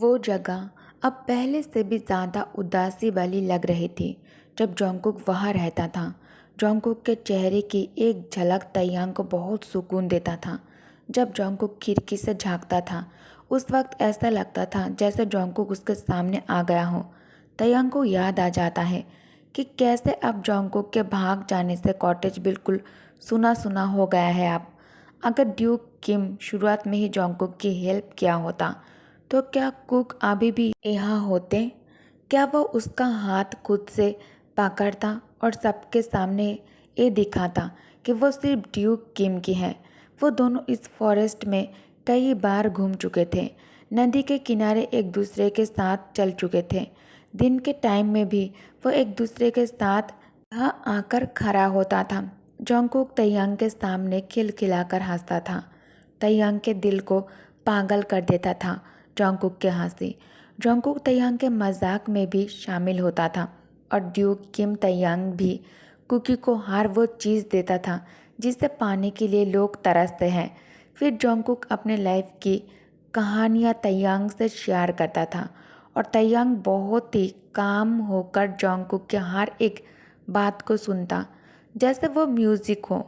वो जगह अब पहले से भी ज़्यादा उदासी वाली लग रही थी जब जोंगकुक वहाँ रहता था। जोंगकुक के चेहरे की एक झलक तैयांग को बहुत सुकून देता था। जब जोंगकुक खिड़की से झांकता था उस वक्त ऐसा लगता था जैसे जोंगकुक उसके सामने आ गया हो। तैयांग को याद आ जाता है कि कैसे अब जोंगकुक के भाग जाने से कॉटेज बिल्कुल सुना सुना हो गया है। अब अगर ड्यूक किम शुरुआत में ही जोंगकुक की हेल्प किया होता तो क्या कुक अभी भी यहाँ होते? क्या वो उसका हाथ खुद से पकड़ता और सबके सामने ये दिखाता कि वो सिर्फ ड्यूक किम की है? वो दोनों इस फॉरेस्ट में कई बार घूम चुके थे, नदी के किनारे एक दूसरे के साथ चल चुके थे। दिन के टाइम में भी वो एक दूसरे के साथ यहाँ आकर खड़ा होता था। जोंगकुक तैयांग के सामने खिलखिलाकर हंसता था। तैयांग के दिल को पागल कर देता था जोंगकुक के हंसी। जोंगकुक तैयांग के मजाक में भी शामिल होता था और ड्यूक किम तैयांग भी कुकी को हर वो चीज़ देता था जिसे पाने के लिए लोग तरसते हैं। फिर जोंगकुक अपने लाइफ की कहानियाँ तैयांग से शेयर करता था और तैयांग बहुत ही काम होकर जोंगकुक के हर एक बात को सुनता जैसे वो म्यूजिक हो।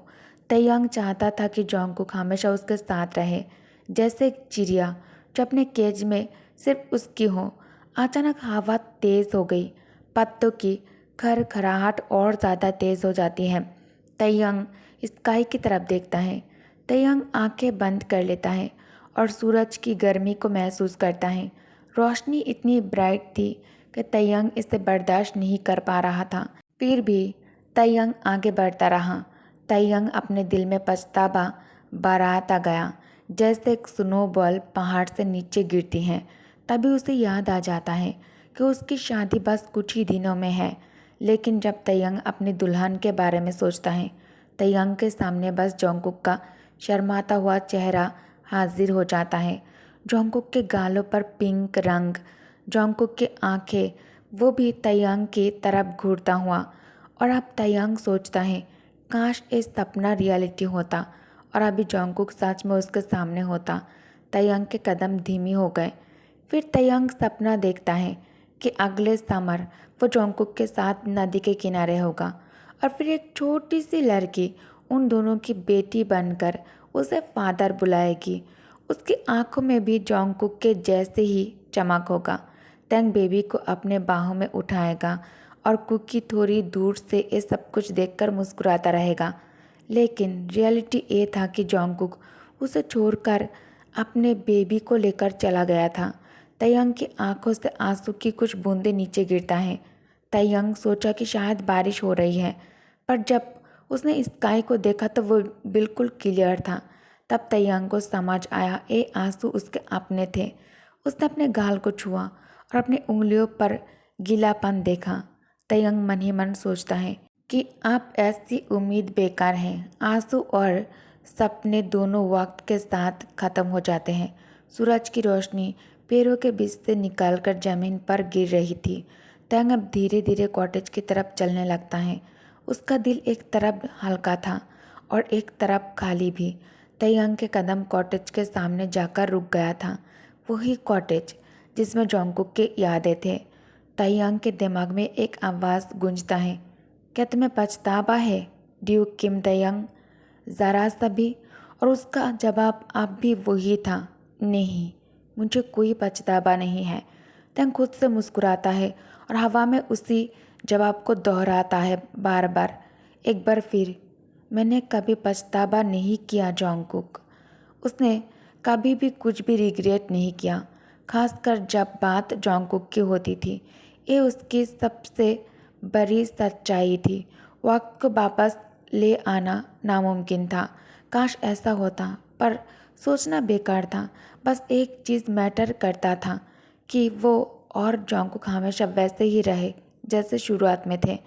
तैयांग चाहता था कि जोंगकुक हमेशा उसके साथ रहे, जैसे एक चिड़िया जो अपने केज में सिर्फ उसकी हो। अचानक हवा तेज़ हो गई, पत्तों की खरखराहट और ज़्यादा तेज़ हो जाती है। तैयांग स्काई की तरफ देखता है। तैयांग आंखें बंद कर लेता है और सूरज की गर्मी को महसूस करता है। रोशनी इतनी ब्राइट थी कि तैयांग इसे बर्दाश्त नहीं कर पा रहा था। फिर भी तैयांग आगे बढ़ता रहा। तैयांग अपने दिल में पछतावा बढ़ाता गया, जैसे एक स्नोबॉल पहाड़ से नीचे गिरती है। तभी उसे याद आ जाता है कि उसकी शादी बस कुछ ही दिनों में है। लेकिन जब तैयांग अपनी दुल्हन के बारे में सोचता है, तैयांग के सामने बस जोंगकुक का शर्माता हुआ चेहरा हाजिर हो जाता है। जोंगकुक के गालों पर पिंक रंग, जोंगकुक की आंखें, वो भी तैयांग की तरफ घूरता हुआ। और अब तैयांग सोचता है, काश ये सपना रियलिटी होता और अभी जोंगकुक सच में उसके सामने होता। तैयांग के कदम धीमी हो गए। फिर तैयांग सपना देखता है कि अगले समर वो जोंगकुक के साथ नदी के किनारे होगा और फिर एक छोटी सी लड़की उन दोनों की बेटी बनकर उसे फादर बुलाएगी। उसकी आंखों में भी जोंगकुक के जैसे ही चमक होगा। तैंग बेबी को अपने बाहों में उठाएगा और कुकी थोड़ी दूर से ये सब कुछ देखकर मुस्कुराता रहेगा। लेकिन रियलिटी ये था कि जोंगकुक उसे छोड़कर अपने बेबी को लेकर चला गया था। तैयांग की आंखों से आंसू की कुछ बूंदें नीचे गिरता है। तैयांग सोचा कि शायद बारिश हो रही है, पर जब उसने स्काई को देखा तो वो बिल्कुल क्लियर था। तब तैयांग को समझ आया ये आंसू उसके अपने थे। उसने अपने गाल को छुआ और अपनी उंगलियों पर गीलापन देखा। तैयांग मन ही मन सोचता है कि अब ऐसी उम्मीद बेकार है। आंसू और सपने दोनों वक्त के साथ खत्म हो जाते हैं। सूरज की रोशनी पैरों के बीच से निकलकर जमीन पर गिर रही थी। तैंग अब धीरे धीरे कॉटेज की तरफ चलने लगता है। उसका दिल एक तरफ हल्का था और एक तरफ खाली भी। तैयांग के कदम कॉटेज के सामने जाकर रुक गया था, वही कॉटेज जिसमें जोंगकुक के यादें थे। तैयांग के दिमाग में एक आवाज़ गूंजता है, क्या तुम्हें पछतावा है ड्यूक किम तैयांग? ज़रा सा भी? और उसका जवाब अब भी वही था, नहीं, मुझे कोई पछतावा नहीं है। तैंग खुद से मुस्कुराता है और हवा में उसी जवाब को दोहराता है बार बार, एक बार फिर। मैंने कभी पछतावा नहीं किया जोंगकुक। उसने कभी भी कुछ भी रिग्रेट नहीं किया, खासकर जब बात जोंगकुक की होती थी। ये उसकी सबसे बड़ी सच्चाई थी। वक्त को वापस ले आना नामुमकिन था। काश ऐसा होता, पर सोचना बेकार था। बस एक चीज़ मैटर करता था कि वो और जोंगकुक हमेशा वैसे ही रहे जैसे शुरुआत में थे।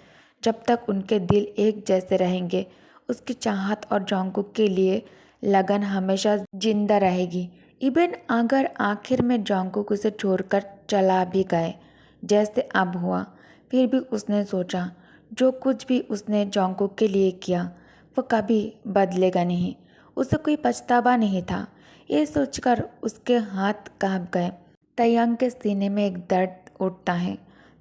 जब तक उनके दिल एक जैसे रहेंगे, उसकी चाहत और जोंगकुक के लिए लगन हमेशा जिंदा रहेगी। इवन अगर आखिर में जोंगकुक उसे छोड़कर चला भी गए, जैसे अब हुआ, फिर भी उसने सोचा जो कुछ भी उसने जोंगकुक के लिए किया वो कभी बदलेगा नहीं। उसे कोई पछतावा नहीं था। ये सोचकर उसके हाथ कांप गए। तयंग के सीने में एक दर्द उठता है।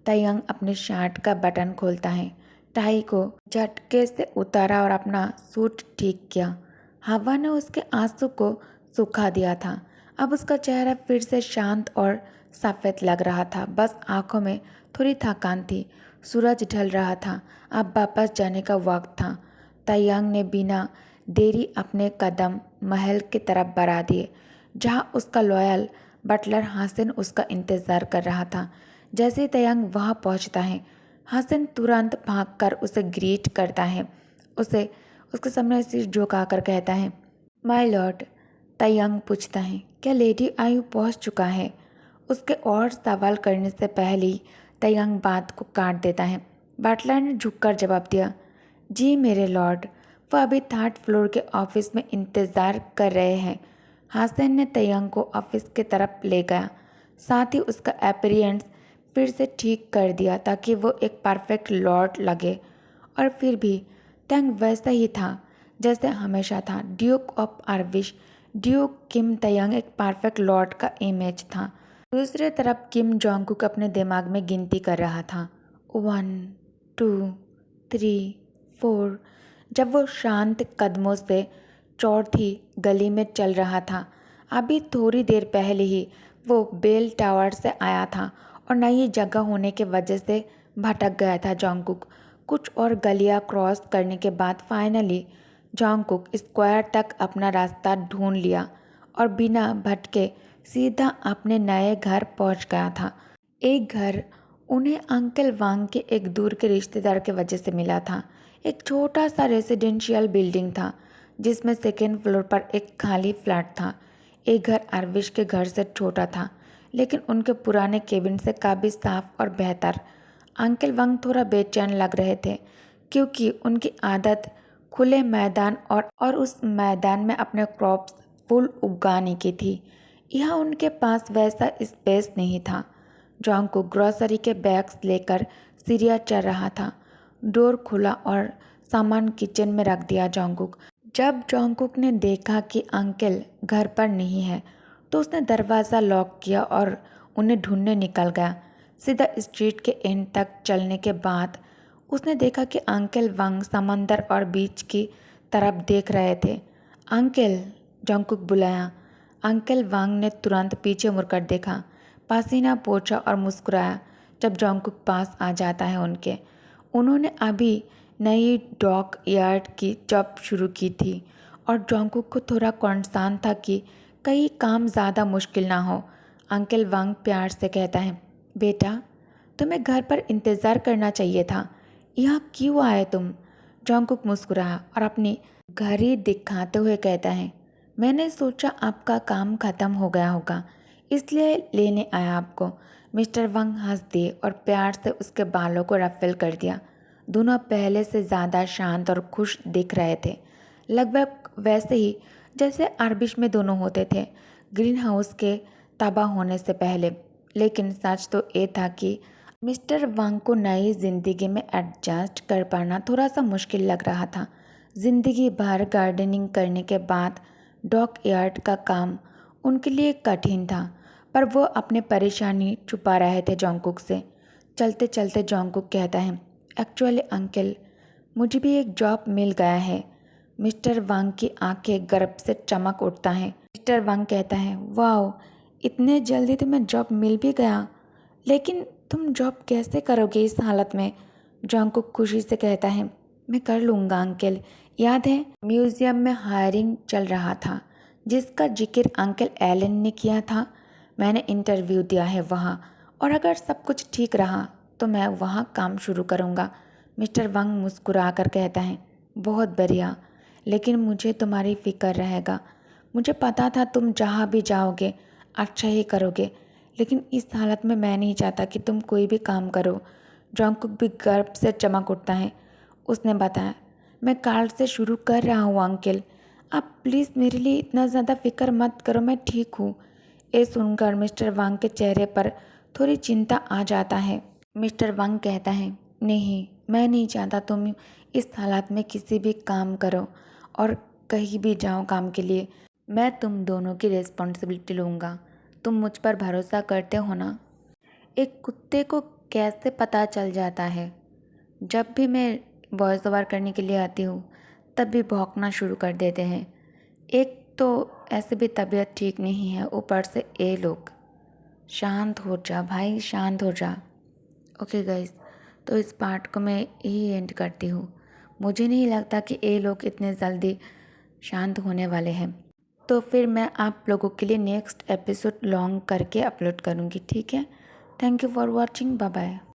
तयंग अपने शर्ट का बटन खोलता है, टाई को झटके से उतारा और अपना सूट ठीक किया। हवा ने उसके आंसू को सुखा दिया था। अब उसका चेहरा फिर से शांत और सफ़ेद लग रहा था। बस आंखों में थोड़ी थकान थी। सूरज ढल रहा था। अब वापस जाने का वक्त था। तयंग ने बिना देरी अपने कदम महल की तरफ बढ़ा दिए, जहाँ उसका लॉयल बटलर हसन उसका इंतज़ार कर रहा था। जैसे ही तयंग वहाँ पहुँचता है, हसन तुरंत भागकर उसे ग्रीट करता है। उसे उसके सामने सिर झुकाकर कहता है, माय लॉर्ड। तयंग पूछता है, क्या लेडी आयु पहुँच चुका है? उसके और सवाल करने से पहले ही तयंग बात को काट देता है। बटलर ने झुककर जवाब दिया, जी मेरे लॉर्ड, वह अभी 3rd फ्लोर के ऑफिस में इंतज़ार कर रहे हैं। हसन ने तयंग को ऑफिस की तरफ ले गया, साथ ही उसका अपीयरेंस फिर से ठीक कर दिया ताकि वो एक परफेक्ट लॉर्ड लगे। और फिर भी तयंग वैसा ही था जैसे हमेशा था। ड्यूक ऑफ आर्विश, ड्यूक किम तयंग एक परफेक्ट लॉर्ड का इमेज था। दूसरी तरफ किम जोंगकुक अपने दिमाग में गिनती कर रहा था, 1 2 3 4। जब वो शांत कदमों से चौथी गली में चल रहा था। अभी थोड़ी देर पहले ही वो बेल टावर से आया था और नई जगह होने की वजह से भटक गया था जोंगकुक। कुछ और गलियां क्रॉस करने के बाद फाइनली जोंगकुक स्क्वायर तक अपना रास्ता ढूंढ लिया और बिना भटके सीधा अपने नए घर पहुंच गया था। एक घर उन्हें अंकल वांग के एक दूर के रिश्तेदार के वजह से मिला था। एक छोटा सा रेजिडेंशियल बिल्डिंग था जिसमें 2nd फ्लोर पर एक खाली फ्लैट था। एक घर अरविश के घर से छोटा था, लेकिन उनके पुराने केबिन से काफ़ी साफ और बेहतर। अंकल वांग थोड़ा बेचैन लग रहे थे क्योंकि उनकी आदत खुले मैदान और उस मैदान में अपने क्रॉप्स फूल उगाने की थी। यहाँ उनके पास वैसा स्पेस नहीं था। जोंगकुक ग्रोसरी के बैग्स लेकर सीढ़ियाँ चढ़ रहा था। डोर खुला और सामान किचन में रख दिया। जब जोंगकुक ने देखा कि अंकल घर पर नहीं है तो उसने दरवाज़ा लॉक किया और उन्हें ढूंढने निकल गया। सीधा स्ट्रीट के एंड तक चलने के बाद उसने देखा कि अंकल वांग समंदर और बीच की तरफ देख रहे थे। अंकल, जोंगकुक बुलाया। अंकल वांग ने तुरंत पीछे मुड़कर देखा, पसीना पोंछा और मुस्कुराया जब जोंगकुक पास आ जाता है उनके। उन्होंने अभी नई डॉक यार्ड की जॉब शुरू की थी और जोंगकुक को थोड़ा कंसर्न था कि कहीं काम ज़्यादा मुश्किल ना हो। अंकल वांग प्यार से कहता है, बेटा तुम्हें घर पर इंतज़ार करना चाहिए था, यहाँ क्यों आए तुम? जोंगकुक मुस्कुराया और अपनी घड़ी दिखाते हुए कहता है, मैंने सोचा आपका काम ख़त्म हो गया होगा इसलिए लेने आया आपको। मिस्टर वांग हंस दिए और प्यार से उसके बालों को रफल कर दिया। दोनों पहले से ज़्यादा शांत और खुश दिख रहे थे, लगभग वैसे ही जैसे आर्बिश में दोनों होते थे ग्रीन हाउस के तबाह होने से पहले। लेकिन सच तो ये था कि मिस्टर वांग को नई जिंदगी में एडजस्ट कर पाना थोड़ा सा मुश्किल लग रहा था। जिंदगी भर गार्डनिंग करने के बाद डॉक यार्ड का काम उनके लिए कठिन था, पर वो अपनी परेशानी छुपा रहे थे जोंगकुक से। चलते चलते जोंगकुक कहता है, एक्चुअली अंकल मुझे भी एक जॉब मिल गया है। मिस्टर वांग की आंखें गर्व से चमक उठता है। मिस्टर वांग कहता है, वाओ, इतने जल्दी तुम्हें जॉब मिल भी गया, लेकिन तुम जॉब कैसे करोगे इस हालत में? जोंगकुक खुशी से कहता है, मैं कर लूँगा अंकल। याद है म्यूज़ियम में हायरिंग चल रहा था जिसका जिक्र अंकल एलन ने किया था? मैंने इंटरव्यू दिया है वहाँ, और अगर सब कुछ ठीक रहा तो मैं वहाँ काम शुरू करूँगा। मिस्टर वांग मुस्कुरा कर कहता है, बहुत बढ़िया, लेकिन मुझे तुम्हारी फिक्र रहेगा। मुझे पता था तुम जहाँ भी जाओगे अच्छा ही करोगे, लेकिन इस हालत में मैं नहीं चाहता कि तुम कोई भी काम करो। जोंगकुक भी गर्व से चमक उठता है। उसने बताया, मैं काल से शुरू कर रहा हूँ अंकल, आप प्लीज़ मेरे लिए इतना ज़्यादा फिक्र मत करो, मैं ठीक हूँ। ये सुनकर मिस्टर वांग के चेहरे पर थोड़ी चिंता आ जाता है। मिस्टर वांग कहता है, नहीं, मैं नहीं चाहता तुम इस हालत में किसी भी काम करो और कहीं भी जाओ काम के लिए। मैं तुम दोनों की रिस्पॉन्सिबिलिटी लूँगा। तुम मुझ पर भरोसा करते हो ना? एक कुत्ते को कैसे पता चल जाता है? जब भी मैं वॉइस ओवर करने के लिए आती हूँ तब भी भौंकना शुरू कर देते हैं। एक तो ऐसे भी तबीयत ठीक नहीं है, ऊपर से ये लोग। शांत हो जा भाई, शांत हो जा। ओके गाइस, तो इस पार्ट को मैं यही एंड करती हूँ। मुझे नहीं लगता कि ये लोग इतने जल्दी शांत होने वाले हैं। तो फिर मैं आप लोगों के लिए नेक्स्ट एपिसोड लॉन्ग करके अपलोड करूँगी, ठीक है? Thank you for watching, bye bye.